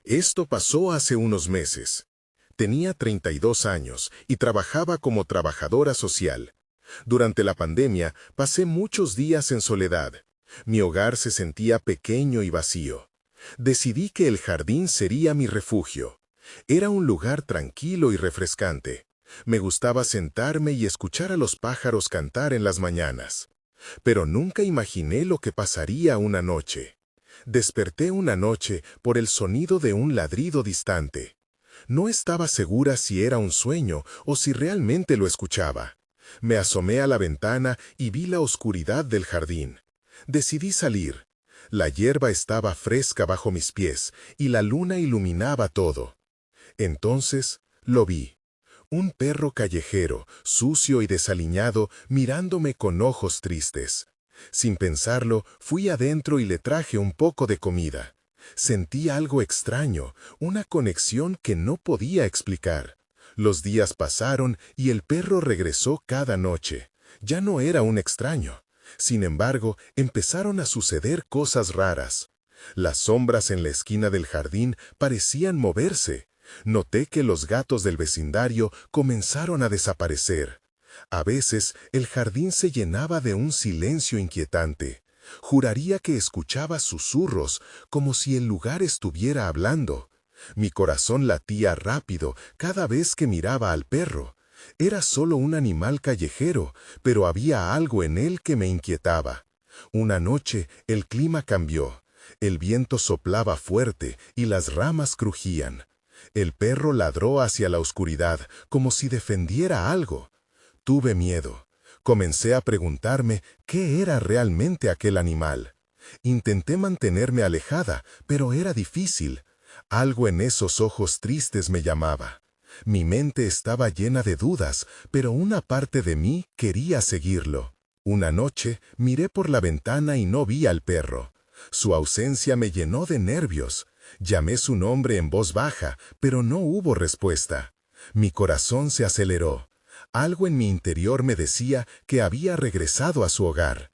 Esto pasó hace unos meses. Tenía 32 años y trabajaba como trabajadora social. Durante la pandemia pasé muchos días en soledad. Mi hogar se sentía pequeño y vacío. Decidí que el jardín sería mi refugio. Era un lugar tranquilo y refrescante. Me gustaba sentarme y escuchar a los pájaros cantar en las mañanas. Pero nunca imaginé lo que pasaría una noche. Desperté una noche por el sonido de un ladrido distante. No estaba segura si era un sueño o si realmente lo escuchaba. Me asomé a la ventana y vi la oscuridad del jardín. Decidí salir. La hierba estaba fresca bajo mis pies y la luna iluminaba todo. Entonces lo vi. Un perro callejero, sucio y desaliñado, mirándome con ojos tristes. Sin pensarlo, fui adentro y le traje un poco de comida. Sentí algo extraño, una conexión que no podía explicar. Los días pasaron y el perro regresó cada noche. Ya no era un extraño. Sin embargo, empezaron a suceder cosas raras. Las sombras en la esquina del jardín parecían moverse. Noté que los gatos del vecindario comenzaron a desaparecer. A veces, el jardín se llenaba de un silencio inquietante. Juraría que escuchaba susurros, como si el lugar estuviera hablando. Mi corazón latía rápido cada vez que miraba al perro. Era solo un animal callejero, pero había algo en él que me inquietaba. Una noche, el clima cambió. El viento soplaba fuerte y las ramas crujían. El perro ladró hacia la oscuridad, como si defendiera algo. Tuve miedo. Comencé a preguntarme qué era realmente aquel animal. Intenté mantenerme alejada, pero era difícil. Algo en esos ojos tristes me llamaba. Mi mente estaba llena de dudas, pero una parte de mí quería seguirlo. Una noche miré por la ventana y no vi al perro. Su ausencia me llenó de nervios. Llamé su nombre en voz baja, pero no hubo respuesta. Mi corazón se aceleró. Algo en mi interior me decía que había regresado a su hogar.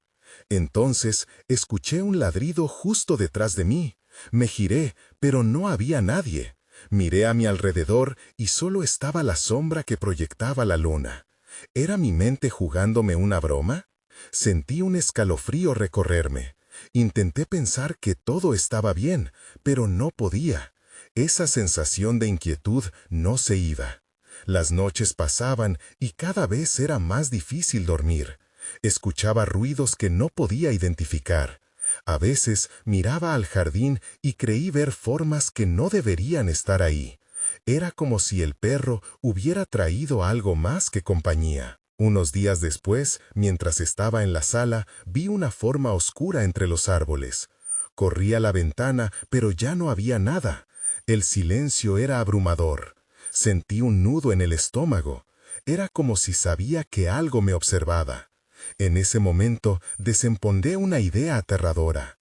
Entonces escuché un ladrido justo detrás de mí. Me giré, pero no había nadie. Miré a mi alrededor y solo estaba la sombra que proyectaba la luna. ¿Era mi mente jugándome una broma? Sentí un escalofrío recorrerme. Intenté pensar que todo estaba bien, pero no podía. Esa sensación de inquietud no se iba. Las noches pasaban y cada vez era más difícil dormir. Escuchaba ruidos que no podía identificar. A veces miraba al jardín y creí ver formas que no deberían estar ahí. Era como si el perro hubiera traído algo más que compañía. Unos días después, mientras estaba en la sala, vi una forma oscura entre los árboles. Corrí a la ventana, pero ya no había nada. El silencio era abrumador. Sentí un nudo en el estómago. Era como si sabía que algo me observaba. En ese momento desempondé una idea aterradora.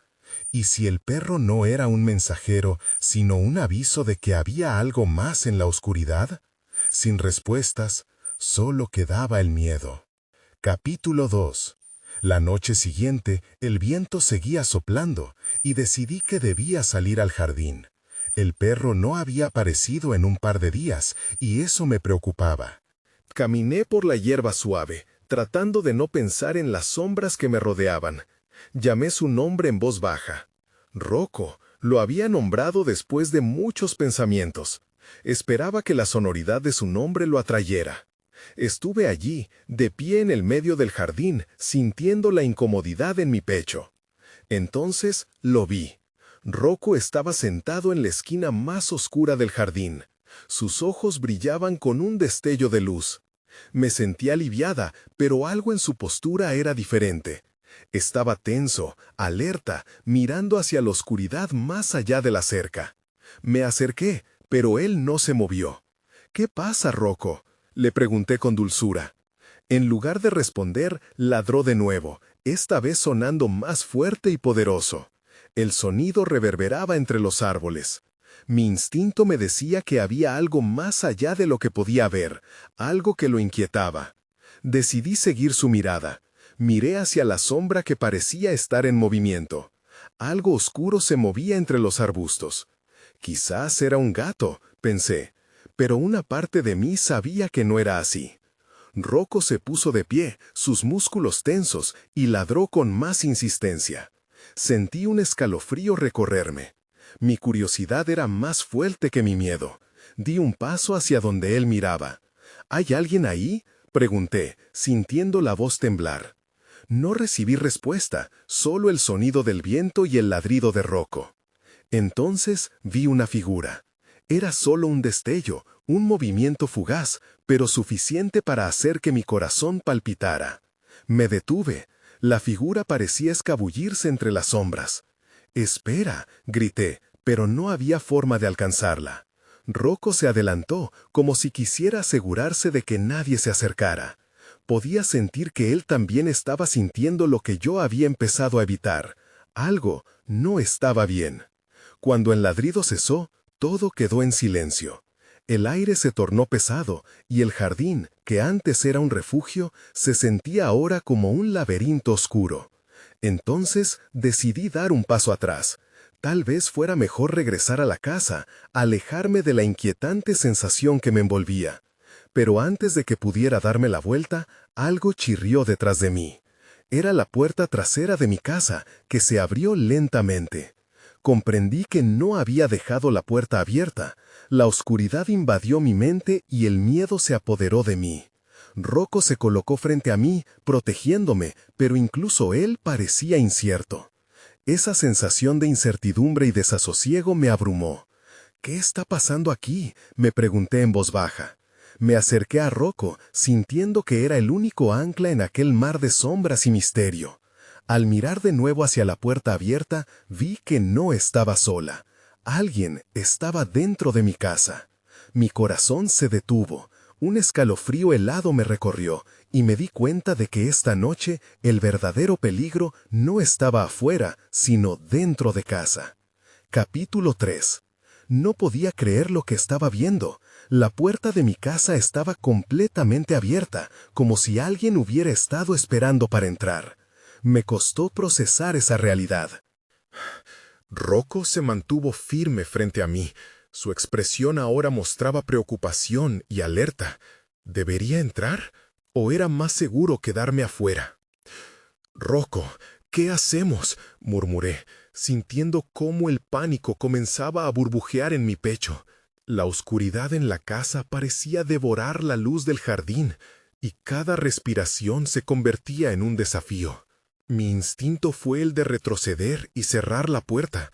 ¿Y si el perro no era un mensajero, sino un aviso de que había algo más en la oscuridad? Sin respuestas, solo quedaba el miedo. Capítulo 2. La noche siguiente, el viento seguía soplando y decidí que debía salir al jardín. El perro no había aparecido en un par de días y eso me preocupaba. Caminé por la hierba suave, tratando de no pensar en las sombras que me rodeaban. Llamé su nombre en voz baja. Rocco, lo había nombrado después de muchos pensamientos. Esperaba que la sonoridad de su nombre lo atrayera. Estuve allí, de pie en el medio del jardín, sintiendo la incomodidad en mi pecho. Entonces lo vi. Rocco estaba sentado en la esquina más oscura del jardín. Sus ojos brillaban con un destello de luz. Me sentí aliviada, pero algo en su postura era diferente. Estaba tenso, alerta, mirando hacia la oscuridad más allá de la cerca. Me acerqué, pero él no se movió. «¿Qué pasa, Rocco?», le pregunté con dulzura. En lugar de responder, ladró de nuevo, esta vez sonando más fuerte y poderoso. El sonido reverberaba entre los árboles. Mi instinto me decía que había algo más allá de lo que podía ver, algo que lo inquietaba. Decidí seguir su mirada. Miré hacia la sombra que parecía estar en movimiento. Algo oscuro se movía entre los arbustos. Quizás era un gato, pensé, pero una parte de mí sabía que no era así. Rocco se puso de pie, sus músculos tensos, y ladró con más insistencia. Sentí un escalofrío recorrerme. Mi curiosidad era más fuerte que mi miedo. Di un paso hacia donde él miraba. ¿Hay alguien ahí?, pregunté, sintiendo la voz temblar. No recibí respuesta, solo el sonido del viento y el ladrido de Rocco. Entonces vi una figura. Era solo un destello, un movimiento fugaz, pero suficiente para hacer que mi corazón palpitara. Me detuve. La figura parecía escabullirse entre las sombras. «Espera», grité, pero no había forma de alcanzarla. Rocco se adelantó, como si quisiera asegurarse de que nadie se acercara. Podía sentir que él también estaba sintiendo lo que yo había empezado a evitar. Algo no estaba bien. Cuando el ladrido cesó, todo quedó en silencio. El aire se tornó pesado, y el jardín, que antes era un refugio, se sentía ahora como un laberinto oscuro. Entonces decidí dar un paso atrás. Tal vez fuera mejor regresar a la casa, alejarme de la inquietante sensación que me envolvía. Pero antes de que pudiera darme la vuelta, algo chirrió detrás de mí. Era la puerta trasera de mi casa, que se abrió lentamente. Comprendí que no había dejado la puerta abierta. La oscuridad invadió mi mente y el miedo se apoderó de mí. Rocco se colocó frente a mí, protegiéndome, pero incluso él parecía incierto. Esa sensación de incertidumbre y desasosiego me abrumó. «¿Qué está pasando aquí?», me pregunté en voz baja. Me acerqué a Rocco, sintiendo que era el único ancla en aquel mar de sombras y misterio. Al mirar de nuevo hacia la puerta abierta, vi que no estaba sola. Alguien estaba dentro de mi casa. Mi corazón se detuvo. Un escalofrío helado me recorrió, y me di cuenta de que esta noche el verdadero peligro no estaba afuera, sino dentro de casa. Capítulo 3. No podía creer lo que estaba viendo. La puerta de mi casa estaba completamente abierta, como si alguien hubiera estado esperando para entrar. Me costó procesar esa realidad. Rocco se mantuvo firme frente a mí. Su expresión ahora mostraba preocupación y alerta. ¿Debería entrar? ¿O era más seguro quedarme afuera? «Rocco, ¿qué hacemos?», murmuré, sintiendo cómo el pánico comenzaba a burbujear en mi pecho. La oscuridad en la casa parecía devorar la luz del jardín, y cada respiración se convertía en un desafío. Mi instinto fue el de retroceder y cerrar la puerta,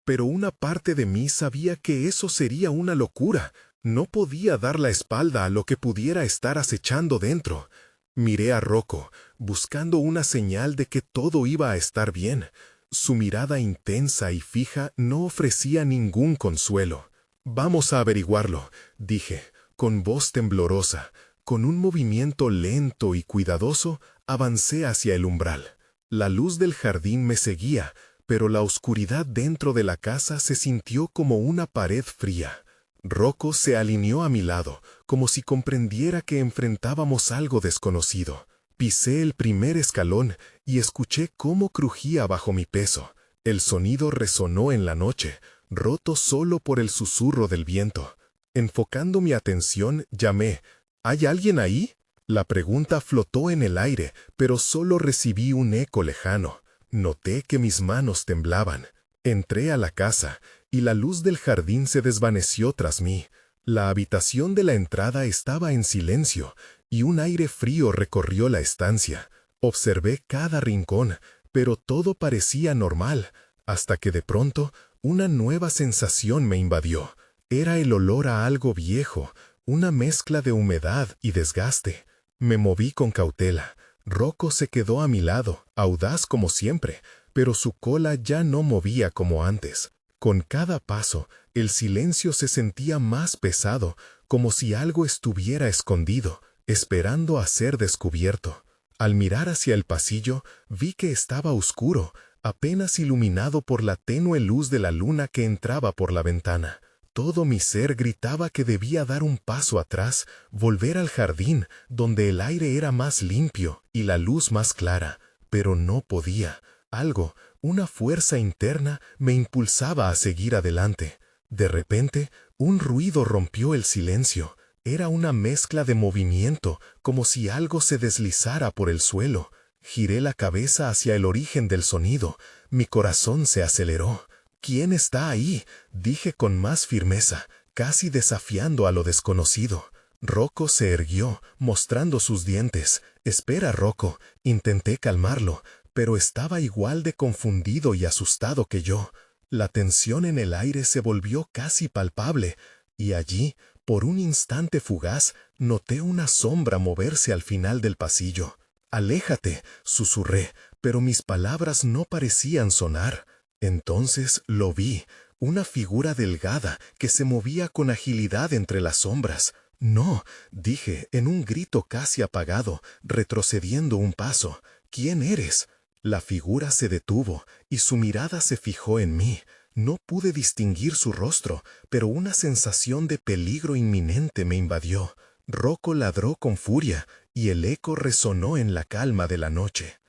pero una parte de mí sabía que eso sería una locura. No podía dar la espalda a lo que pudiera estar acechando dentro. Miré a Rocco, buscando una señal de que todo iba a estar bien. Su mirada intensa y fija no ofrecía ningún consuelo. «Vamos a averiguarlo», dije, con voz temblorosa. Con un movimiento lento y cuidadoso, avancé hacia el umbral. La luz del jardín me seguía, pero la oscuridad dentro de la casa se sintió como una pared fría. Rocco se alineó a mi lado, como si comprendiera que enfrentábamos algo desconocido. Pisé el primer escalón y escuché cómo crujía bajo mi peso. El sonido resonó en la noche, roto solo por el susurro del viento. Enfocando mi atención, llamé: «¿Hay alguien ahí?». La pregunta flotó en el aire, pero solo recibí un eco lejano. Noté que mis manos temblaban. Entré a la casa, y la luz del jardín se desvaneció tras mí. La habitación de la entrada estaba en silencio, y un aire frío recorrió la estancia. Observé cada rincón, pero todo parecía normal, hasta que de pronto una nueva sensación me invadió. Era el olor a algo viejo, una mezcla de humedad y desgaste. Me moví con cautela. Rocco se quedó a mi lado, audaz como siempre, pero su cola ya no movía como antes. Con cada paso, el silencio se sentía más pesado, como si algo estuviera escondido, esperando a ser descubierto. Al mirar hacia el pasillo, vi que estaba oscuro, apenas iluminado por la tenue luz de la luna que entraba por la ventana. Todo mi ser gritaba que debía dar un paso atrás, volver al jardín, donde el aire era más limpio y la luz más clara, pero no podía. Algo, una fuerza interna, me impulsaba a seguir adelante. De repente, un ruido rompió el silencio. Era una mezcla de movimiento, como si algo se deslizara por el suelo. Giré la cabeza hacia el origen del sonido. Mi corazón se aceleró. «¿Quién está ahí?», dije con más firmeza, casi desafiando a lo desconocido. Rocco se irguió, mostrando sus dientes. «Espera, Rocco», intenté calmarlo, pero estaba igual de confundido y asustado que yo. La tensión en el aire se volvió casi palpable, y allí, por un instante fugaz, noté una sombra moverse al final del pasillo. «Aléjate», susurré, pero mis palabras no parecían sonar. Entonces lo vi, una figura delgada que se movía con agilidad entre las sombras. «No», dije en un grito casi apagado, retrocediendo un paso. «¿Quién eres?». La figura se detuvo y su mirada se fijó en mí. No pude distinguir su rostro, pero una sensación de peligro inminente me invadió. Rocco ladró con furia y el eco resonó en la calma de la noche.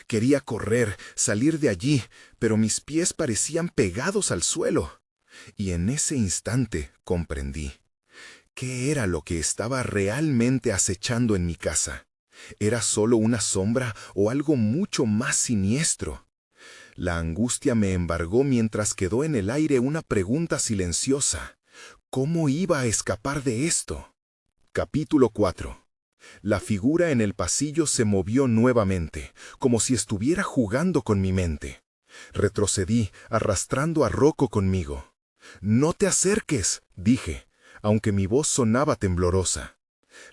Quería correr, salir de allí, pero mis pies parecían pegados al suelo. Y en ese instante comprendí. ¿Qué era lo que estaba realmente acechando en mi casa? ¿Era solo una sombra o algo mucho más siniestro? La angustia me embargó mientras quedó en el aire una pregunta silenciosa. ¿Cómo iba a escapar de esto? Capítulo 4. La figura en el pasillo se movió nuevamente, como si estuviera jugando con mi mente. Retrocedí, arrastrando a Rocco conmigo. «No te acerques», dije, aunque mi voz sonaba temblorosa.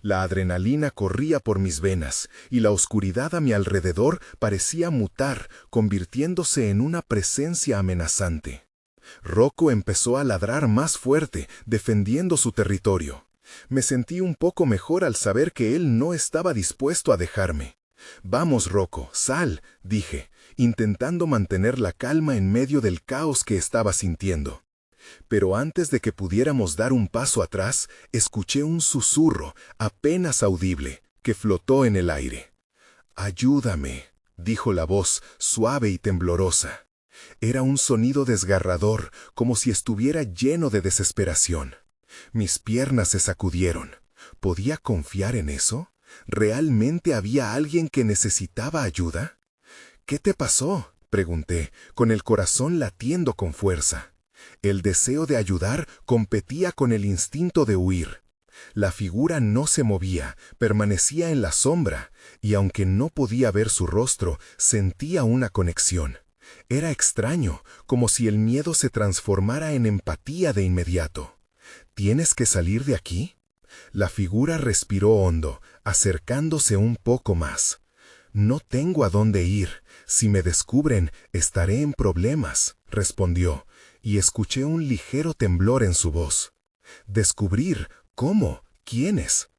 La adrenalina corría por mis venas, y la oscuridad a mi alrededor parecía mutar, convirtiéndose en una presencia amenazante. Rocco empezó a ladrar más fuerte, defendiendo su territorio. Me sentí un poco mejor al saber que él no estaba dispuesto a dejarme. «Vamos, Rocco, sal», dije, intentando mantener la calma en medio del caos que estaba sintiendo. Pero antes de que pudiéramos dar un paso atrás, escuché un susurro, apenas audible, que flotó en el aire. «Ayúdame», dijo la voz, suave y temblorosa. Era un sonido desgarrador, como si estuviera lleno de desesperación. Mis piernas se sacudieron. ¿Podía confiar en eso? ¿Realmente había alguien que necesitaba ayuda? «¿Qué te pasó?», pregunté, con el corazón latiendo con fuerza. El deseo de ayudar competía con el instinto de huir. La figura no se movía, permanecía en la sombra, y aunque no podía ver su rostro, sentía una conexión. Era extraño, como si el miedo se transformara en empatía de inmediato. «¿Tienes que salir de aquí?». La figura respiró hondo, acercándose un poco más. «No tengo a dónde ir. Si me descubren, estaré en problemas», respondió, y escuché un ligero temblor en su voz. «¿Descubrir? ¿Cómo? ¿Quiénes?».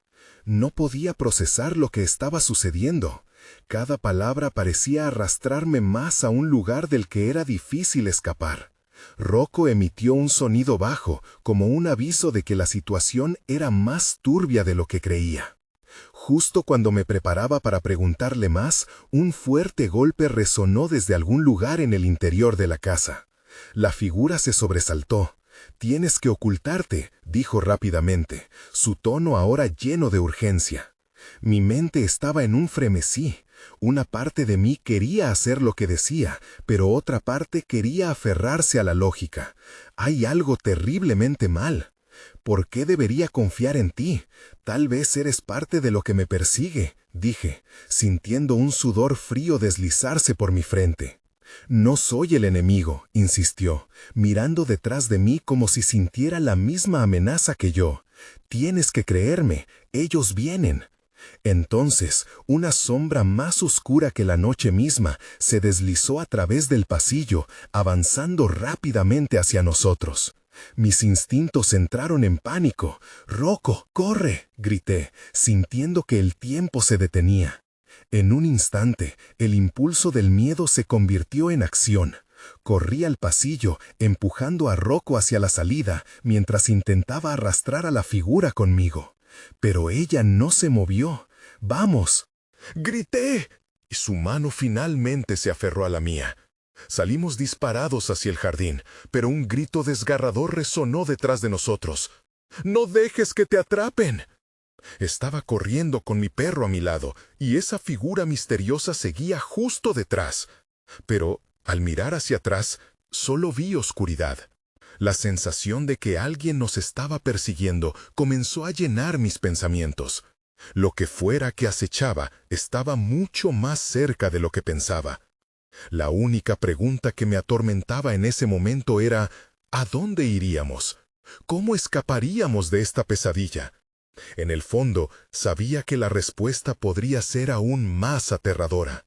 No podía procesar lo que estaba sucediendo. Cada palabra parecía arrastrarme más a un lugar del que era difícil escapar. Rocco emitió un sonido bajo, como un aviso de que la situación era más turbia de lo que creía. Justo cuando me preparaba para preguntarle más, un fuerte golpe resonó desde algún lugar en el interior de la casa. La figura se sobresaltó. «Tienes que ocultarte», dijo rápidamente, su tono ahora lleno de urgencia. Mi mente estaba en un frenesí. Una parte de mí quería hacer lo que decía, pero otra parte quería aferrarse a la lógica. «Hay algo terriblemente mal. ¿Por qué debería confiar en ti? Tal vez eres parte de lo que me persigue», dije, sintiendo un sudor frío deslizarse por mi frente. «No soy el enemigo», insistió, mirando detrás de mí como si sintiera la misma amenaza que yo. «Tienes que creerme, ellos vienen». Entonces, una sombra más oscura que la noche misma se deslizó a través del pasillo, avanzando rápidamente hacia nosotros. Mis instintos entraron en pánico. «Rocco, corre», grité, sintiendo que el tiempo se detenía. En un instante, el impulso del miedo se convirtió en acción. Corrí al pasillo, empujando a Rocco hacia la salida, mientras intentaba arrastrar a la figura conmigo. Pero ella no se movió. «¡Vamos!», grité, y su mano finalmente se aferró a la mía. Salimos disparados hacia el jardín, pero un grito desgarrador resonó detrás de nosotros. ¡No dejes que te atrapen! Estaba corriendo con mi perro a mi lado, y esa figura misteriosa seguía justo detrás. Pero, al mirar hacia atrás, solo vi oscuridad. La sensación de que alguien nos estaba persiguiendo comenzó a llenar mis pensamientos. Lo que fuera que acechaba estaba mucho más cerca de lo que pensaba. La única pregunta que me atormentaba en ese momento era, ¿a dónde iríamos? ¿Cómo escaparíamos de esta pesadilla? En el fondo, sabía que la respuesta podría ser aún más aterradora.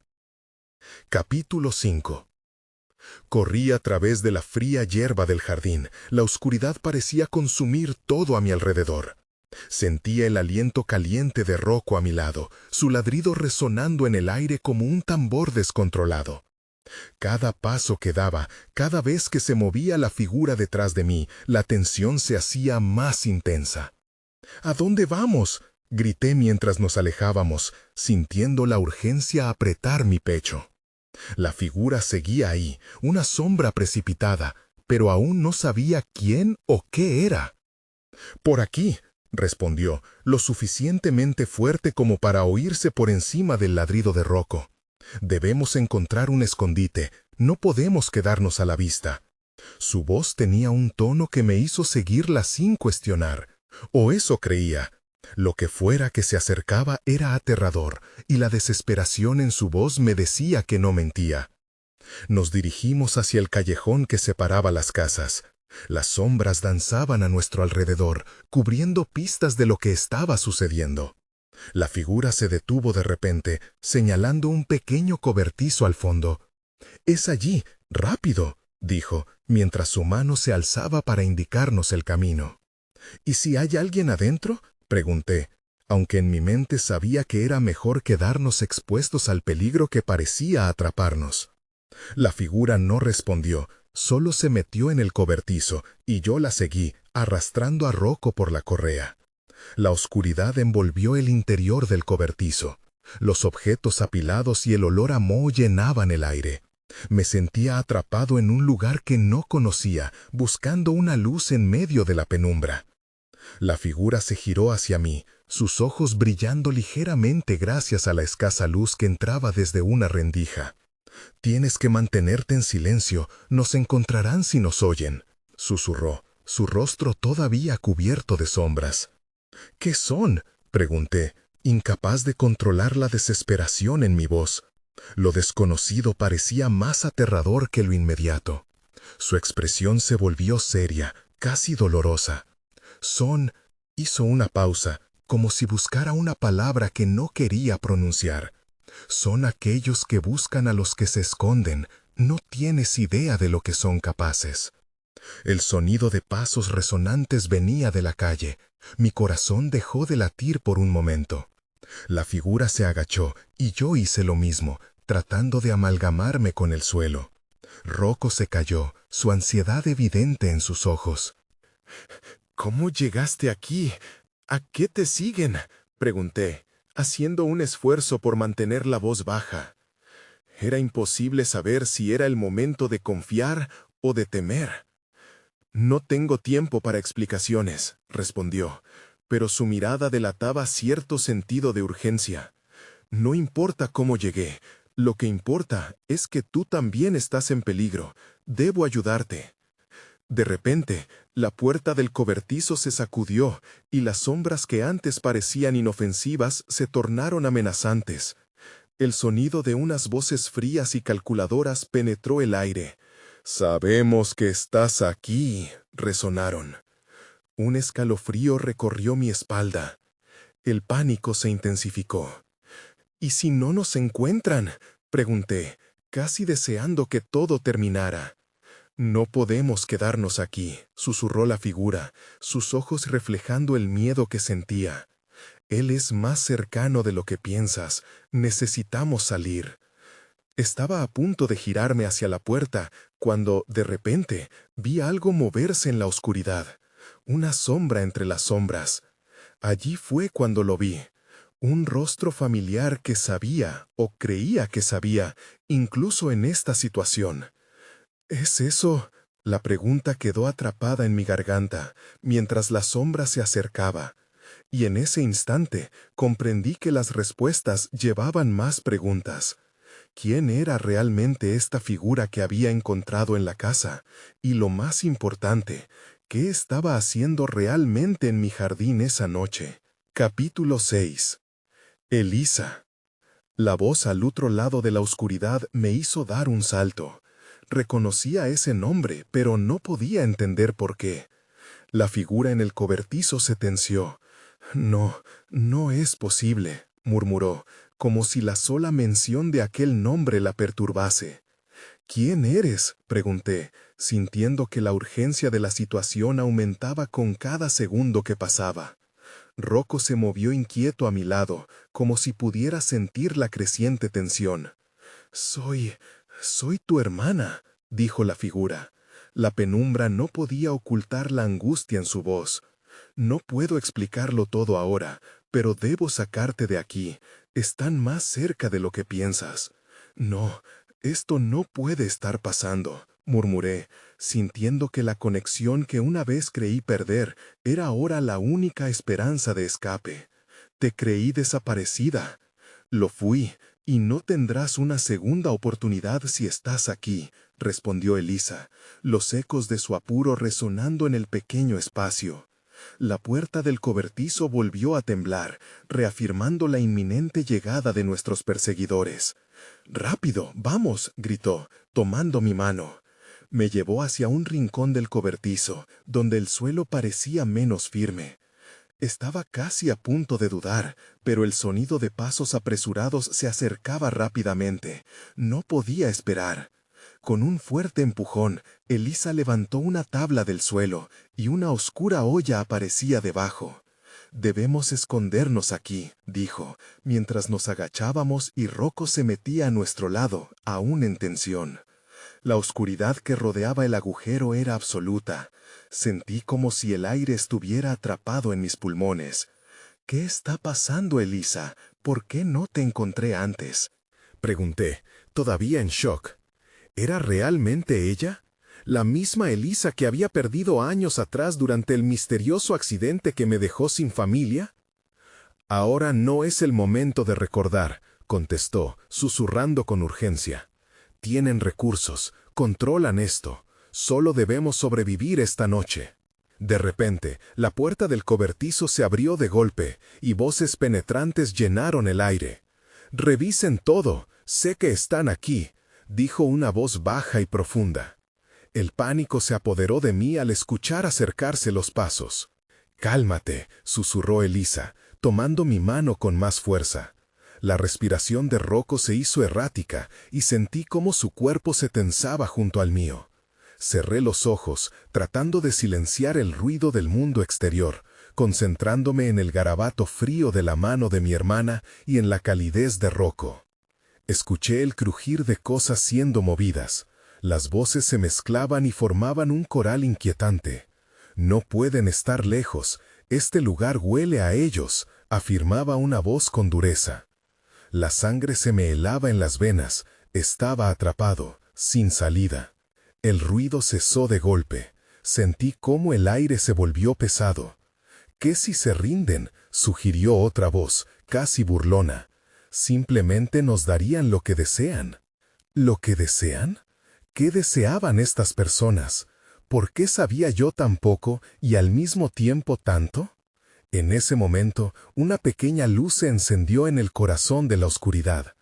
Capítulo 5. Corrí a través de la fría hierba del jardín. La oscuridad parecía consumir todo a mi alrededor. Sentía el aliento caliente de Rocco a mi lado, su ladrido resonando en el aire como un tambor descontrolado. Cada paso que daba, cada vez que se movía la figura detrás de mí, la tensión se hacía más intensa. ¿A dónde vamos?, grité mientras nos alejábamos, sintiendo la urgencia apretar mi pecho. La figura seguía ahí, una sombra precipitada, pero aún no sabía quién o qué era. «Por aquí», respondió, lo suficientemente fuerte como para oírse por encima del ladrido de Rocco. «Debemos encontrar un escondite, no podemos quedarnos a la vista». Su voz tenía un tono que me hizo seguirla sin cuestionar. O eso creía. Lo que fuera que se acercaba era aterrador, y la desesperación en su voz me decía que no mentía. Nos dirigimos hacia el callejón que separaba las casas. Las sombras danzaban a nuestro alrededor, cubriendo pistas de lo que estaba sucediendo. La figura se detuvo de repente, señalando un pequeño cobertizo al fondo. «Es allí, rápido», dijo, mientras su mano se alzaba para indicarnos el camino. «¿Y si hay alguien adentro?», pregunté, aunque en mi mente sabía que era mejor quedarnos expuestos al peligro que parecía atraparnos. La figura no respondió, solo se metió en el cobertizo, y yo la seguí, arrastrando a Rocco por la correa. La oscuridad envolvió el interior del cobertizo. Los objetos apilados y el olor a moho llenaban el aire. Me sentía atrapado en un lugar que no conocía, buscando una luz en medio de la penumbra. La figura se giró hacia mí, sus ojos brillando ligeramente gracias a la escasa luz que entraba desde una rendija. «Tienes que mantenerte en silencio, nos encontrarán si nos oyen», susurró, su rostro todavía cubierto de sombras. «¿Qué son?», pregunté, incapaz de controlar la desesperación en mi voz. Lo desconocido parecía más aterrador que lo inmediato. Su expresión se volvió seria, casi dolorosa. «Son», hizo una pausa, como si buscara una palabra que no quería pronunciar. «Son aquellos que buscan a los que se esconden. No tienes idea de lo que son capaces». El sonido de pasos resonantes venía de la calle. Mi corazón dejó de latir por un momento. La figura se agachó, y yo hice lo mismo, tratando de amalgamarme con el suelo. Rocco se calló, su ansiedad evidente en sus ojos. «¿Cómo llegaste aquí? ¿A qué te siguen?», pregunté, haciendo un esfuerzo por mantener la voz baja. Era imposible saber si era el momento de confiar o de temer. «No tengo tiempo para explicaciones», respondió, pero su mirada delataba cierto sentido de urgencia. «No importa cómo llegué, lo que importa es que tú también estás en peligro. Debo ayudarte». De repente, la puerta del cobertizo se sacudió, y las sombras que antes parecían inofensivas se tornaron amenazantes. El sonido de unas voces frías y calculadoras penetró el aire. «Sabemos que estás aquí», resonaron. Un escalofrío recorrió mi espalda. El pánico se intensificó. «¿Y si no nos encuentran?», pregunté, casi deseando que todo terminara. «No podemos quedarnos aquí», susurró la figura, sus ojos reflejando el miedo que sentía. «Él es más cercano de lo que piensas. Necesitamos salir». Estaba a punto de girarme hacia la puerta, cuando, de repente, vi algo moverse en la oscuridad. Una sombra entre las sombras. Allí fue cuando lo vi. Un rostro familiar que sabía, o creía que sabía, incluso en esta situación. ¿Es eso? La pregunta quedó atrapada en mi garganta mientras la sombra se acercaba, y en ese instante comprendí que las respuestas llevaban más preguntas. ¿Quién era realmente esta figura que había encontrado en la casa? Y lo más importante, ¿qué estaba haciendo realmente en mi jardín esa noche? Capítulo 6. Elisa. La voz al otro lado de la oscuridad me hizo dar un salto. Reconocía ese nombre, pero no podía entender por qué. La figura en el cobertizo se tensió. No, no es posible, murmuró, como si la sola mención de aquel nombre la perturbase. ¿Quién eres?, pregunté, sintiendo que la urgencia de la situación aumentaba con cada segundo que pasaba. Rocco se movió inquieto a mi lado, como si pudiera sentir la creciente tensión. Soy tu hermana, dijo la figura. La penumbra no podía ocultar la angustia en su voz. No puedo explicarlo todo ahora, pero debo sacarte de aquí. Están más cerca de lo que piensas. No, esto no puede estar pasando, murmuré, sintiendo que la conexión que una vez creí perder era ahora la única esperanza de escape. Te creí desaparecida. Lo fui, y no tendrás una segunda oportunidad si estás aquí, respondió Elisa, los ecos de su apuro resonando en el pequeño espacio. La puerta del cobertizo volvió a temblar, reafirmando la inminente llegada de nuestros perseguidores. «¡Rápido, vamos!», gritó, tomando mi mano. Me llevó hacia un rincón del cobertizo, donde el suelo parecía menos firme. Estaba casi a punto de dudar, pero el sonido de pasos apresurados se acercaba rápidamente. No podía esperar. Con un fuerte empujón, Elisa levantó una tabla del suelo, y una oscura olla aparecía debajo. «Debemos escondernos aquí», dijo, mientras nos agachábamos y Rocco se metía a nuestro lado, aún en tensión. La oscuridad que rodeaba el agujero era absoluta. Sentí como si el aire estuviera atrapado en mis pulmones. «¿Qué está pasando, Elisa? ¿Por qué no te encontré antes?», pregunté, todavía en shock. ¿Era realmente ella? ¿La misma Elisa que había perdido años atrás durante el misterioso accidente que me dejó sin familia? «Ahora no es el momento de recordar», contestó, susurrando con urgencia. «Tienen recursos, controlan esto. Solo debemos sobrevivir esta noche». De repente, la puerta del cobertizo se abrió de golpe, y voces penetrantes llenaron el aire. «Revisen todo, sé que están aquí», dijo una voz baja y profunda. El pánico se apoderó de mí al escuchar acercarse los pasos. «Cálmate», susurró Elisa, tomando mi mano con más fuerza. La respiración de Rocco se hizo errática y sentí cómo su cuerpo se tensaba junto al mío. Cerré los ojos, tratando de silenciar el ruido del mundo exterior, concentrándome en el garabato frío de la mano de mi hermana y en la calidez de Rocco. Escuché el crujir de cosas siendo movidas. Las voces se mezclaban y formaban un coral inquietante. «No pueden estar lejos, este lugar huele a ellos», afirmaba una voz con dureza. La sangre se me helaba en las venas, estaba atrapado, sin salida. El ruido cesó de golpe. Sentí cómo el aire se volvió pesado. «¿Qué si se rinden?», sugirió otra voz, casi burlona. «Simplemente nos darían lo que desean». ¿Lo que desean? ¿Qué deseaban estas personas? ¿Por qué sabía yo tan poco y al mismo tiempo tanto? En ese momento, una pequeña luz se encendió en el corazón de la oscuridad.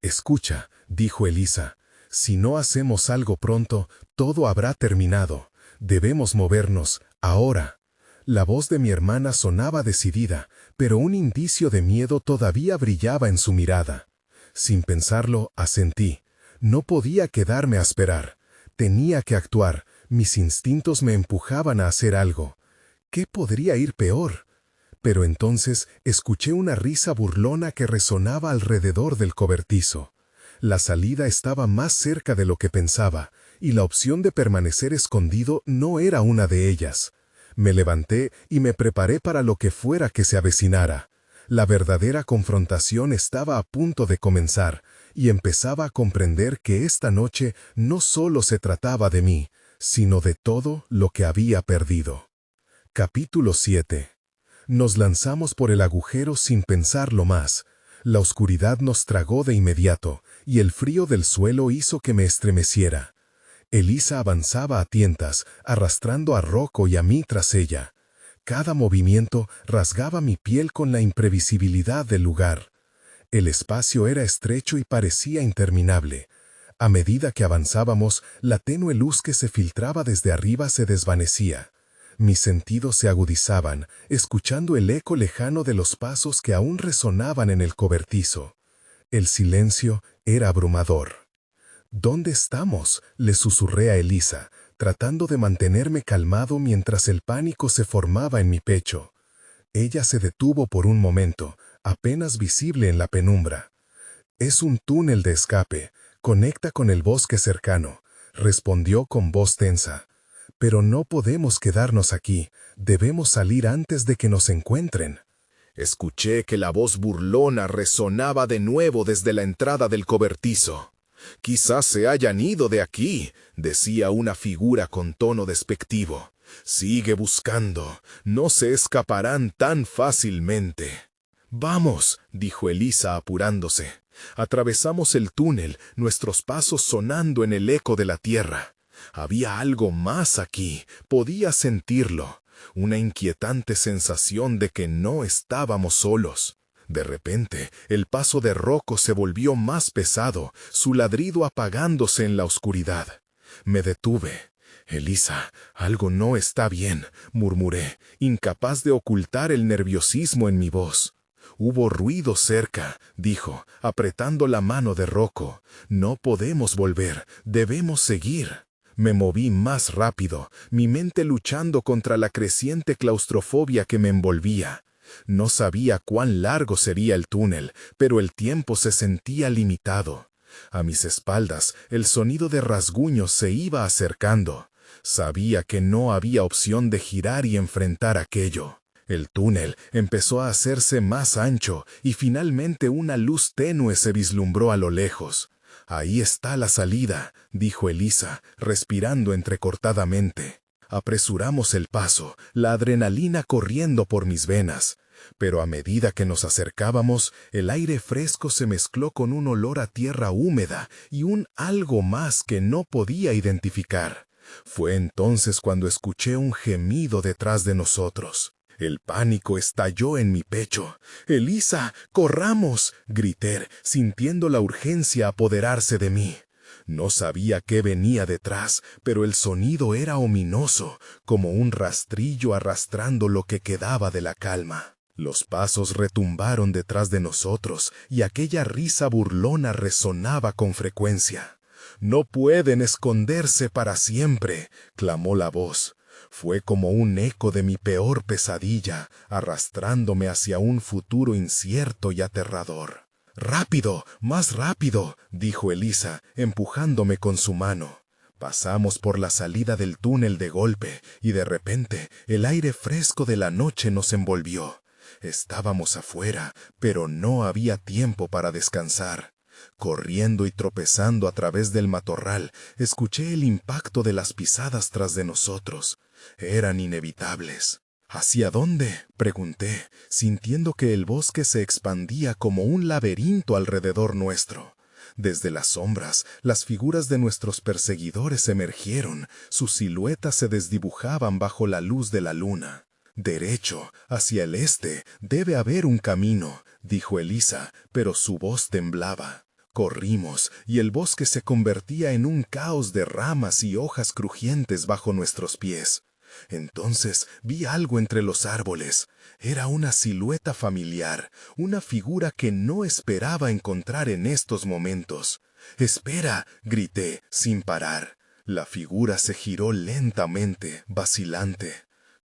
«Escucha», dijo Elisa, «si no hacemos algo pronto, todo habrá terminado. Debemos movernos, ahora». La voz de mi hermana sonaba decidida, pero un indicio de miedo todavía brillaba en su mirada. Sin pensarlo, asentí. No podía quedarme a esperar. Tenía que actuar. Mis instintos me empujaban a hacer algo. ¿Qué podría ir peor? Pero entonces escuché una risa burlona que resonaba alrededor del cobertizo. La salida estaba más cerca de lo que pensaba, y la opción de permanecer escondido no era una de ellas. Me levanté y me preparé para lo que fuera que se avecinara. La verdadera confrontación estaba a punto de comenzar, y empezaba a comprender que esta noche no solo se trataba de mí, sino de todo lo que había perdido. Capítulo 7. Nos lanzamos por el agujero sin pensarlo más. La oscuridad nos tragó de inmediato, y el frío del suelo hizo que me estremeciera. Elisa avanzaba a tientas, arrastrando a Rocco y a mí tras ella. Cada movimiento rasgaba mi piel con la imprevisibilidad del lugar. El espacio era estrecho y parecía interminable. A medida que avanzábamos, la tenue luz que se filtraba desde arriba se desvanecía. Mis sentidos se agudizaban, escuchando el eco lejano de los pasos que aún resonaban en el cobertizo. El silencio era abrumador. «¿Dónde estamos?», le susurré a Elisa, tratando de mantenerme calmado mientras el pánico se formaba en mi pecho. Ella se detuvo por un momento, apenas visible en la penumbra. «Es un túnel de escape, conecta con el bosque cercano», respondió con voz tensa. «Pero no podemos quedarnos aquí, debemos salir antes de que nos encuentren». Escuché que la voz burlona resonaba de nuevo desde la entrada del cobertizo. «Quizás se hayan ido de aquí», decía una figura con tono despectivo. «Sigue buscando, no se escaparán tan fácilmente». «Vamos», dijo Elisa apurándose. Atravesamos el túnel, nuestros pasos sonando en el eco de la tierra. Había algo más aquí, podía sentirlo, una inquietante sensación de que no estábamos solos. De repente, el paso de Rocco se volvió más pesado, su ladrido apagándose en la oscuridad. Me detuve. «Elisa, algo no está bien», murmuré, incapaz de ocultar el nerviosismo en mi voz. «Hubo ruido cerca», dijo, apretando la mano de Rocco. «No podemos volver, debemos seguir». Me moví más rápido, mi mente luchando contra la creciente claustrofobia que me envolvía. No sabía cuán largo sería el túnel, pero el tiempo se sentía limitado. A mis espaldas, el sonido de rasguños se iba acercando. Sabía que no había opción de girar y enfrentar aquello. El túnel empezó a hacerse más ancho y finalmente una luz tenue se vislumbró a lo lejos. «Ahí está la salida», dijo Elisa, respirando entrecortadamente. Apresuramos el paso, la adrenalina corriendo por mis venas. Pero a medida que nos acercábamos, el aire fresco se mezcló con un olor a tierra húmeda y un algo más que no podía identificar. Fue entonces cuando escuché un gemido detrás de nosotros. El pánico estalló en mi pecho. «Elisa, corramos», grité, sintiendo la urgencia apoderarse de mí. No sabía qué venía detrás, pero el sonido era ominoso, como un rastrillo arrastrando lo que quedaba de la calma. Los pasos retumbaron detrás de nosotros y aquella risa burlona resonaba con frecuencia. «No pueden esconderse para siempre», clamó la voz. Fue como un eco de mi peor pesadilla, arrastrándome hacia un futuro incierto y aterrador. «¡Rápido, más rápido!», dijo Elisa, empujándome con su mano. Pasamos por la salida del túnel de golpe, y de repente el aire fresco de la noche nos envolvió. Estábamos afuera, pero no había tiempo para descansar. Corriendo y tropezando a través del matorral, escuché el impacto de las pisadas tras de nosotros. Eran inevitables. «¿Hacia dónde?», pregunté, sintiendo que el bosque se expandía como un laberinto alrededor nuestro. Desde las sombras, las figuras de nuestros perseguidores emergieron, sus siluetas se desdibujaban bajo la luz de la luna. «Derecho, hacia el este, debe haber un camino», dijo Elisa, pero su voz temblaba. Corrimos, y el bosque se convertía en un caos de ramas y hojas crujientes bajo nuestros pies. Entonces vi algo entre los árboles. Era una silueta familiar, una figura que no esperaba encontrar en estos momentos. «¡Espera!», grité, sin parar. La figura se giró lentamente, vacilante.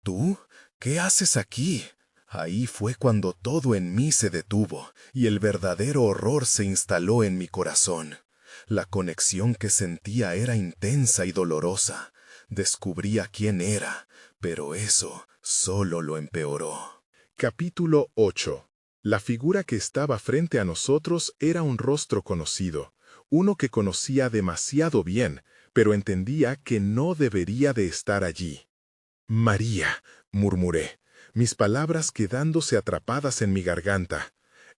«¿Tú? ¿Qué haces aquí?». Ahí fue cuando todo en mí se detuvo, y el verdadero horror se instaló en mi corazón. La conexión que sentía era intensa y dolorosa. Descubría quién era, pero eso solo lo empeoró. Capítulo 8. La figura que estaba frente a nosotros era un rostro conocido, uno que conocía demasiado bien, pero entendía que no debería de estar allí. «María», murmuré, mis palabras quedándose atrapadas en mi garganta.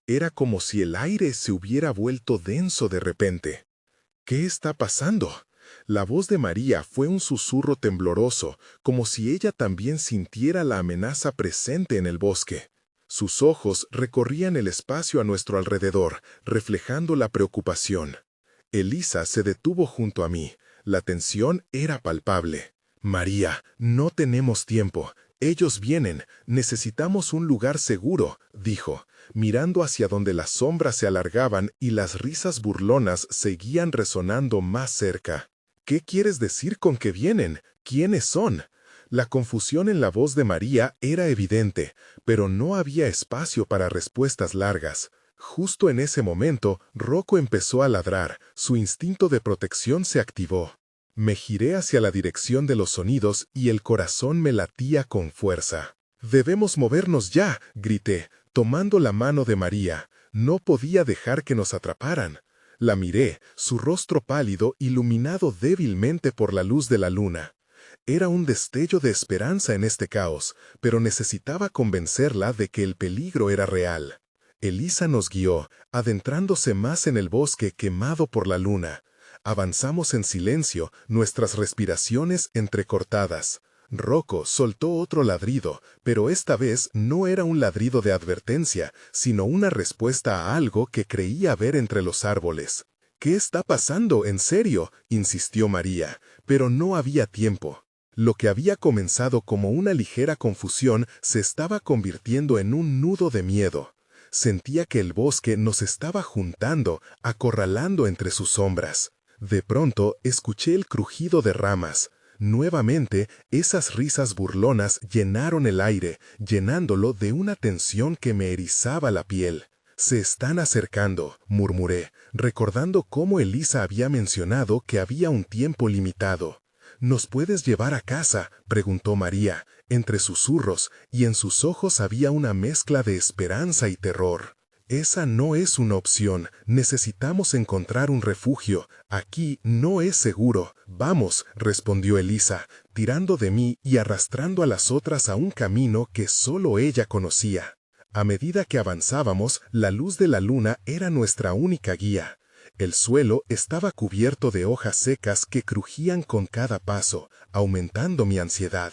Era como si el aire se hubiera vuelto denso de repente. «¿Qué está pasando?». La voz de María fue un susurro tembloroso, como si ella también sintiera la amenaza presente en el bosque. Sus ojos recorrían el espacio a nuestro alrededor, reflejando la preocupación. Elisa se detuvo junto a mí. La tensión era palpable. «María, no tenemos tiempo. Ellos vienen. Necesitamos un lugar seguro», dijo, mirando hacia donde las sombras se alargaban y las risas burlonas seguían resonando más cerca. «¿Qué quieres decir con que vienen? ¿Quiénes son?». La confusión en la voz de María era evidente, pero no había espacio para respuestas largas. Justo en ese momento, Rocco empezó a ladrar, su instinto de protección se activó. Me giré hacia la dirección de los sonidos y el corazón me latía con fuerza. «Debemos movernos ya», grité, tomando la mano de María. No podía dejar que nos atraparan. La miré, su rostro pálido iluminado débilmente por la luz de la luna. Era un destello de esperanza en este caos, pero necesitaba convencerla de que el peligro era real. Elisa nos guió, adentrándose más en el bosque quemado por la luna. Avanzamos en silencio, nuestras respiraciones entrecortadas. Rocco soltó otro ladrido, pero esta vez no era un ladrido de advertencia, sino una respuesta a algo que creía ver entre los árboles. «¿Qué está pasando, en serio?», insistió María, pero no había tiempo. Lo que había comenzado como una ligera confusión se estaba convirtiendo en un nudo de miedo. Sentía que el bosque nos estaba juntando, acorralando entre sus sombras. De pronto escuché el crujido de ramas. Nuevamente, esas risas burlonas llenaron el aire, llenándolo de una tensión que me erizaba la piel. «Se están acercando», murmuré, recordando cómo Elisa había mencionado que había un tiempo limitado. «¿Nos puedes llevar a casa?», preguntó María, entre susurros, y en sus ojos había una mezcla de esperanza y terror. «Esa no es una opción. Necesitamos encontrar un refugio. Aquí no es seguro». «Vamos», respondió Elisa, tirando de mí y arrastrando a las otras a un camino que solo ella conocía. A medida que avanzábamos, la luz de la luna era nuestra única guía. El suelo estaba cubierto de hojas secas que crujían con cada paso, aumentando mi ansiedad.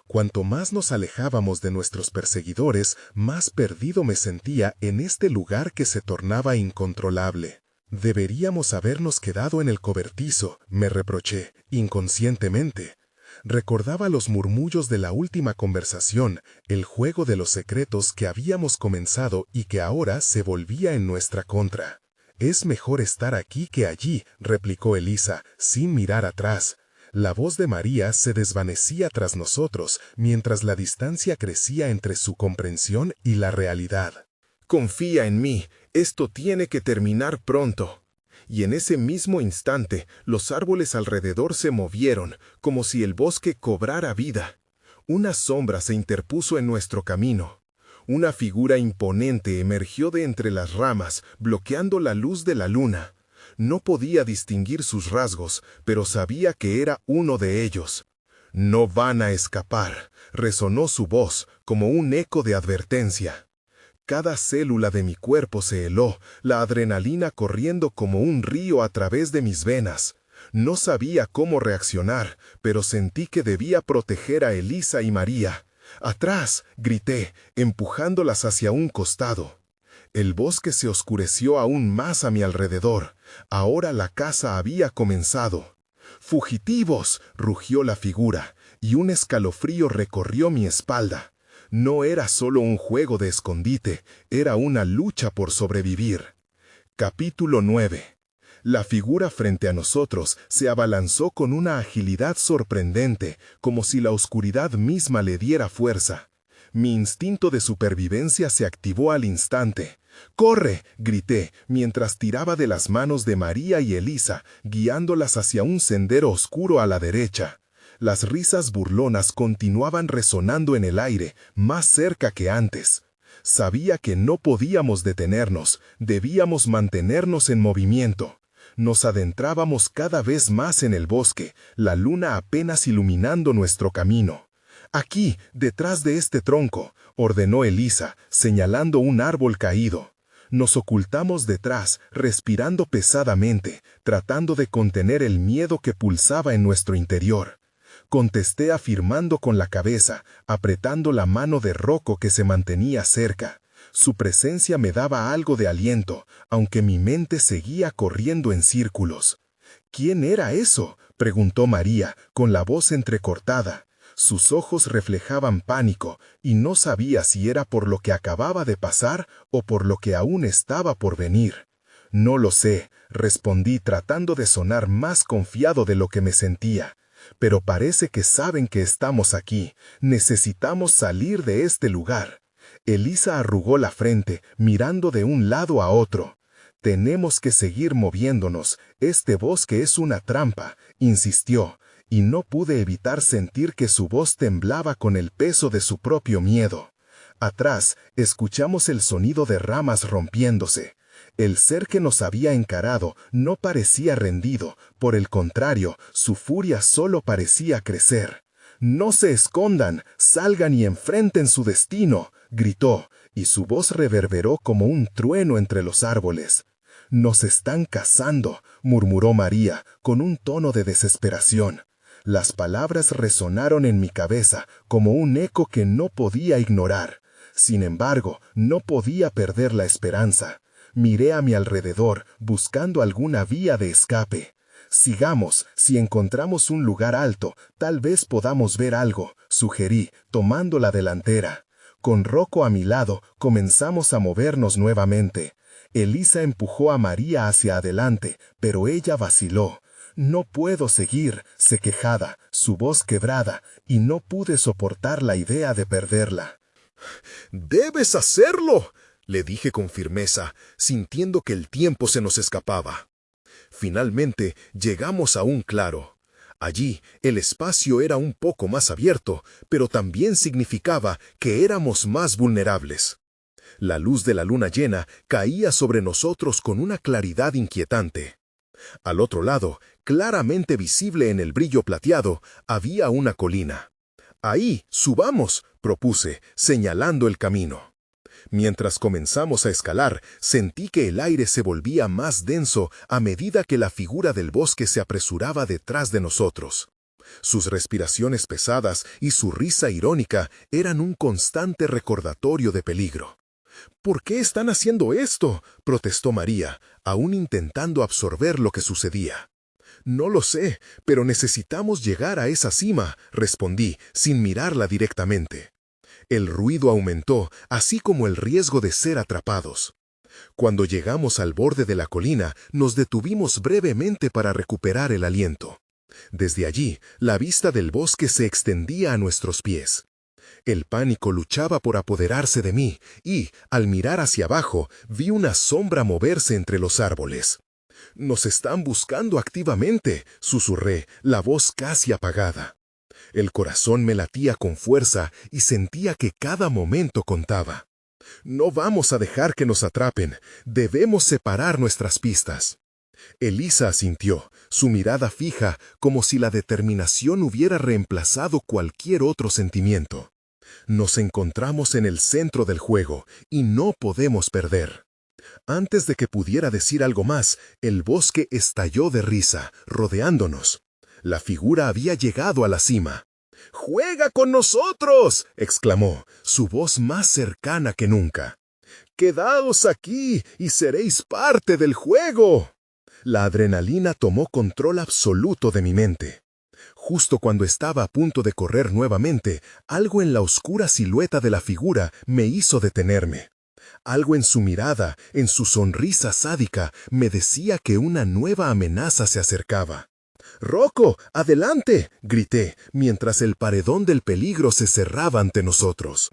Cuanto más nos alejábamos de nuestros perseguidores, más perdido me sentía en este lugar que se tornaba incontrolable. «Deberíamos habernos quedado en el cobertizo», me reproché, inconscientemente. Recordaba los murmullos de la última conversación, el juego de los secretos que habíamos comenzado y que ahora se volvía en nuestra contra. «Es mejor estar aquí que allí», replicó Elisa, sin mirar atrás. La voz de María se desvanecía tras nosotros, mientras la distancia crecía entre su comprensión y la realidad. «Confía en mí, esto tiene que terminar pronto». Y en ese mismo instante, los árboles alrededor se movieron, como si el bosque cobrara vida. Una sombra se interpuso en nuestro camino. Una figura imponente emergió de entre las ramas, bloqueando la luz de la luna. No podía distinguir sus rasgos, pero sabía que era uno de ellos. «No van a escapar», resonó su voz, como un eco de advertencia. Cada célula de mi cuerpo se heló, la adrenalina corriendo como un río a través de mis venas. No sabía cómo reaccionar, pero sentí que debía proteger a Elisa y María. «¡Atrás!», grité, empujándolas hacia un costado. El bosque se oscureció aún más a mi alrededor. Ahora la caza había comenzado. «¡Fugitivos!», rugió la figura, y un escalofrío recorrió mi espalda. No era solo un juego de escondite, era una lucha por sobrevivir. Capítulo 9. La figura frente a nosotros se abalanzó con una agilidad sorprendente, como si la oscuridad misma le diera fuerza. Mi instinto de supervivencia se activó al instante. «¡Corre!», grité, mientras tiraba de las manos de María y Elisa, guiándolas hacia un sendero oscuro a la derecha. Las risas burlonas continuaban resonando en el aire, más cerca que antes. Sabía que no podíamos detenernos, debíamos mantenernos en movimiento. Nos adentrábamos cada vez más en el bosque, la luna apenas iluminando nuestro camino. «Aquí, detrás de este tronco», ordenó Elisa, señalando un árbol caído. Nos ocultamos detrás, respirando pesadamente, tratando de contener el miedo que pulsaba en nuestro interior. Contesté afirmando con la cabeza, apretando la mano de Rocco que se mantenía cerca. Su presencia me daba algo de aliento, aunque mi mente seguía corriendo en círculos. «¿Quién era eso?», preguntó María, con la voz entrecortada. Sus ojos reflejaban pánico, y no sabía si era por lo que acababa de pasar o por lo que aún estaba por venir. «No lo sé», respondí tratando de sonar más confiado de lo que me sentía. «Pero parece que saben que estamos aquí. Necesitamos salir de este lugar». Elisa arrugó la frente, mirando de un lado a otro. «Tenemos que seguir moviéndonos. Este bosque es una trampa», insistió, y no pude evitar sentir que su voz temblaba con el peso de su propio miedo. Atrás, escuchamos el sonido de ramas rompiéndose. El ser que nos había encarado no parecía rendido, por el contrario, su furia solo parecía crecer. «No se escondan, salgan y enfrenten su destino», gritó, y su voz reverberó como un trueno entre los árboles. «Nos están cazando», murmuró María, con un tono de desesperación. Las palabras resonaron en mi cabeza como un eco que no podía ignorar. Sin embargo, no podía perder la esperanza. Miré a mi alrededor, buscando alguna vía de escape. «Sigamos, si encontramos un lugar alto, tal vez podamos ver algo», sugerí, tomando la delantera. Con Rocco a mi lado, comenzamos a movernos nuevamente. Elisa empujó a María hacia adelante, pero ella vaciló. «No puedo seguir», se quejaba, su voz quebrada, y no pude soportar la idea de perderla. «Debes hacerlo», le dije con firmeza, sintiendo que el tiempo se nos escapaba. Finalmente llegamos a un claro. Allí el espacio era un poco más abierto, pero también significaba que éramos más vulnerables. La luz de la luna llena caía sobre nosotros con una claridad inquietante. Al otro lado, claramente visible en el brillo plateado, había una colina. «Ahí, subamos», propuse, señalando el camino. Mientras comenzamos a escalar, sentí que el aire se volvía más denso a medida que la figura del bosque se apresuraba detrás de nosotros. Sus respiraciones pesadas y su risa irónica eran un constante recordatorio de peligro. «¿Por qué están haciendo esto?», protestó María, aún intentando absorber lo que sucedía. «No lo sé, pero necesitamos llegar a esa cima», respondí, sin mirarla directamente. El ruido aumentó, así como el riesgo de ser atrapados. Cuando llegamos al borde de la colina, nos detuvimos brevemente para recuperar el aliento. Desde allí, la vista del bosque se extendía a nuestros pies. El pánico luchaba por apoderarse de mí, y, al mirar hacia abajo, vi una sombra moverse entre los árboles. «Nos están buscando activamente», susurré, la voz casi apagada. El corazón me latía con fuerza y sentía que cada momento contaba. «No vamos a dejar que nos atrapen. Debemos separar nuestras pistas». Elisa asintió, su mirada fija, como si la determinación hubiera reemplazado cualquier otro sentimiento. «Nos encontramos en el centro del juego y no podemos perder». Antes de que pudiera decir algo más, el bosque estalló de risa, rodeándonos. La figura había llegado a la cima. «¡Juega con nosotros!», exclamó, su voz más cercana que nunca. «Quedaos aquí y seréis parte del juego». La adrenalina tomó control absoluto de mi mente. Justo cuando estaba a punto de correr nuevamente, algo en la oscura silueta de la figura me hizo detenerme. Algo en su mirada, en su sonrisa sádica, me decía que una nueva amenaza se acercaba. «¡Rocco, adelante!», grité, mientras el paredón del peligro se cerraba ante nosotros.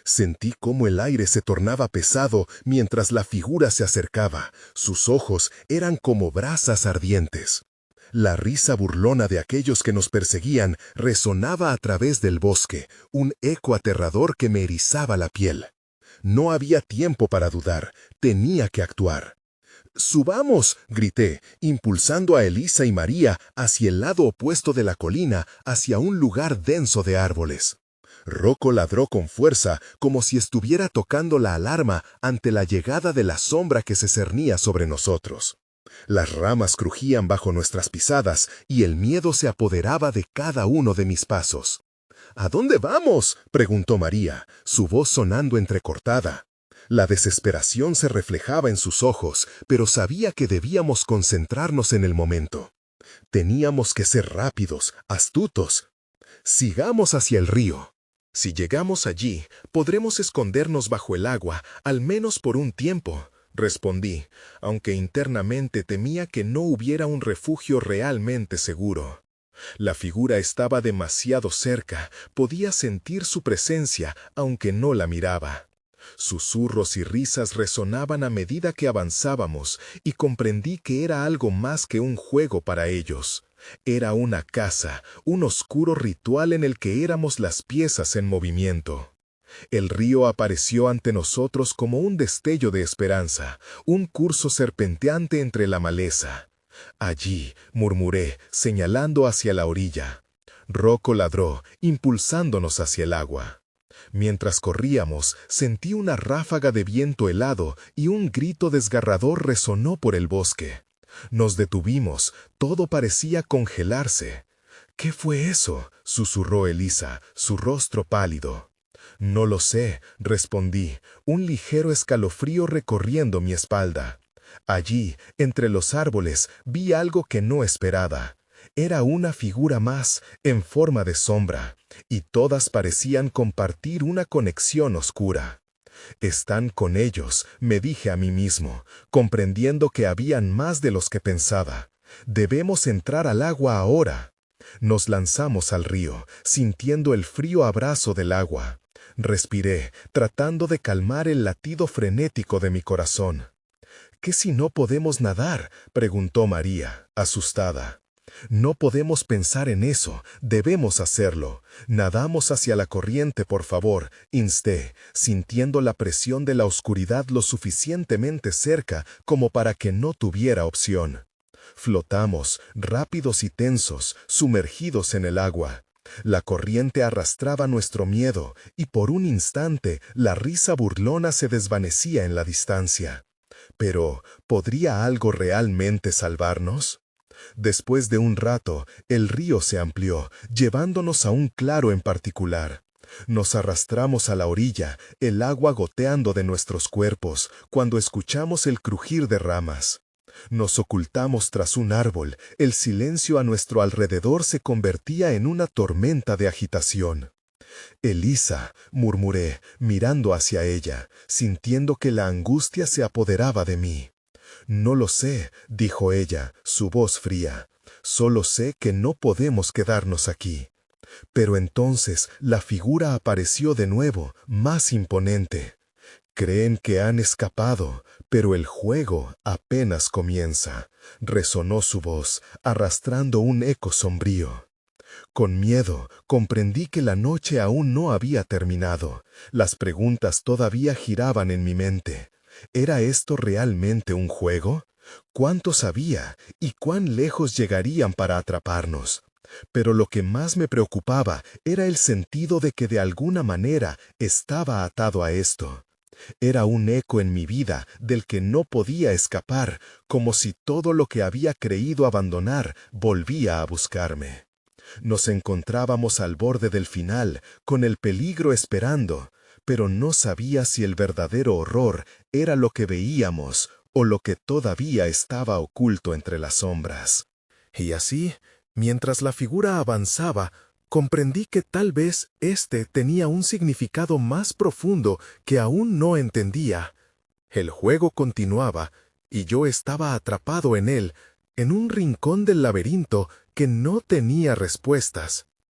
Sentí cómo el aire se tornaba pesado mientras la figura se acercaba. Sus ojos eran como brasas ardientes. La risa burlona de aquellos que nos perseguían resonaba a través del bosque, un eco aterrador que me erizaba la piel. No había tiempo para dudar, tenía que actuar. ¡Subamos!, grité, impulsando a Elisa y María hacia el lado opuesto de la colina, hacia un lugar denso de árboles. Rocco ladró con fuerza, como si estuviera tocando la alarma ante la llegada de la sombra que se cernía sobre nosotros. Las ramas crujían bajo nuestras pisadas y el miedo se apoderaba de cada uno de mis pasos. ¿A dónde vamos?, preguntó María, su voz sonando entrecortada. La desesperación se reflejaba en sus ojos, pero sabía que debíamos concentrarnos en el momento. Teníamos que ser rápidos, astutos. Sigamos hacia el río. Si llegamos allí, podremos escondernos bajo el agua, al menos por un tiempo, respondí, aunque internamente temía que no hubiera un refugio realmente seguro. La figura estaba demasiado cerca, podía sentir su presencia, aunque no la miraba. Susurros y risas resonaban a medida que avanzábamos, y comprendí que era algo más que un juego para ellos. Era una casa, un oscuro ritual en el que éramos las piezas en movimiento. El río apareció ante nosotros como un destello de esperanza, un curso serpenteante entre la maleza. Allí, murmuré, señalando hacia la orilla. Rocco ladró, impulsándonos hacia el agua. Mientras corríamos, sentí una ráfaga de viento helado y un grito desgarrador resonó por el bosque. Nos detuvimos, todo parecía congelarse. ¿Qué fue eso?, susurró Elisa, su rostro pálido. No lo sé, respondí, un ligero escalofrío recorriendo mi espalda. Allí, entre los árboles, vi algo que no esperaba. Era una figura más, en forma de sombra, y todas parecían compartir una conexión oscura. Están con ellos, me dije a mí mismo, comprendiendo que habían más de los que pensaba. Debemos entrar al agua ahora. Nos lanzamos al río, sintiendo el frío abrazo del agua. Respiré, tratando de calmar el latido frenético de mi corazón. ¿Qué si no podemos nadar?, preguntó María, asustada. No podemos pensar en eso, debemos hacerlo. Nadamos hacia la corriente, por favor, insté, sintiendo la presión de la oscuridad lo suficientemente cerca como para que no tuviera opción. Flotamos, rápidos y tensos, sumergidos en el agua. La corriente arrastraba nuestro miedo, y por un instante la risa burlona se desvanecía en la distancia. Pero, ¿podría algo realmente salvarnos? Después de un rato, el río se amplió, llevándonos a un claro en particular. Nos arrastramos a la orilla, el agua goteando de nuestros cuerpos, cuando escuchamos el crujir de ramas. Nos ocultamos tras un árbol, el silencio a nuestro alrededor se convertía en una tormenta de agitación. «Elisa», murmuré, mirando hacia ella, sintiendo que la angustia se apoderaba de mí. «No lo sé», dijo ella, su voz fría. «Solo sé que no podemos quedarnos aquí». Pero entonces la figura apareció de nuevo, más imponente. «Creen que han escapado, pero el juego apenas comienza», resonó su voz, arrastrando un eco sombrío. Con miedo, comprendí que la noche aún no había terminado. Las preguntas todavía giraban en mi mente. ¿Era esto realmente un juego? ¿Cuánto sabía y cuán lejos llegarían para atraparnos? Pero lo que más me preocupaba era el sentido de que de alguna manera estaba atado a esto. Era un eco en mi vida del que no podía escapar, como si todo lo que había creído abandonar volvía a buscarme. Nos encontrábamos al borde del final, con el peligro esperando, pero no sabía si el verdadero horror era lo que veíamos o lo que todavía estaba oculto entre las sombras. Y así, mientras la figura avanzaba, comprendí que tal vez este tenía un significado más profundo que aún no entendía. El juego continuaba, y yo estaba atrapado en él, en un rincón del laberinto que no tenía respuestas.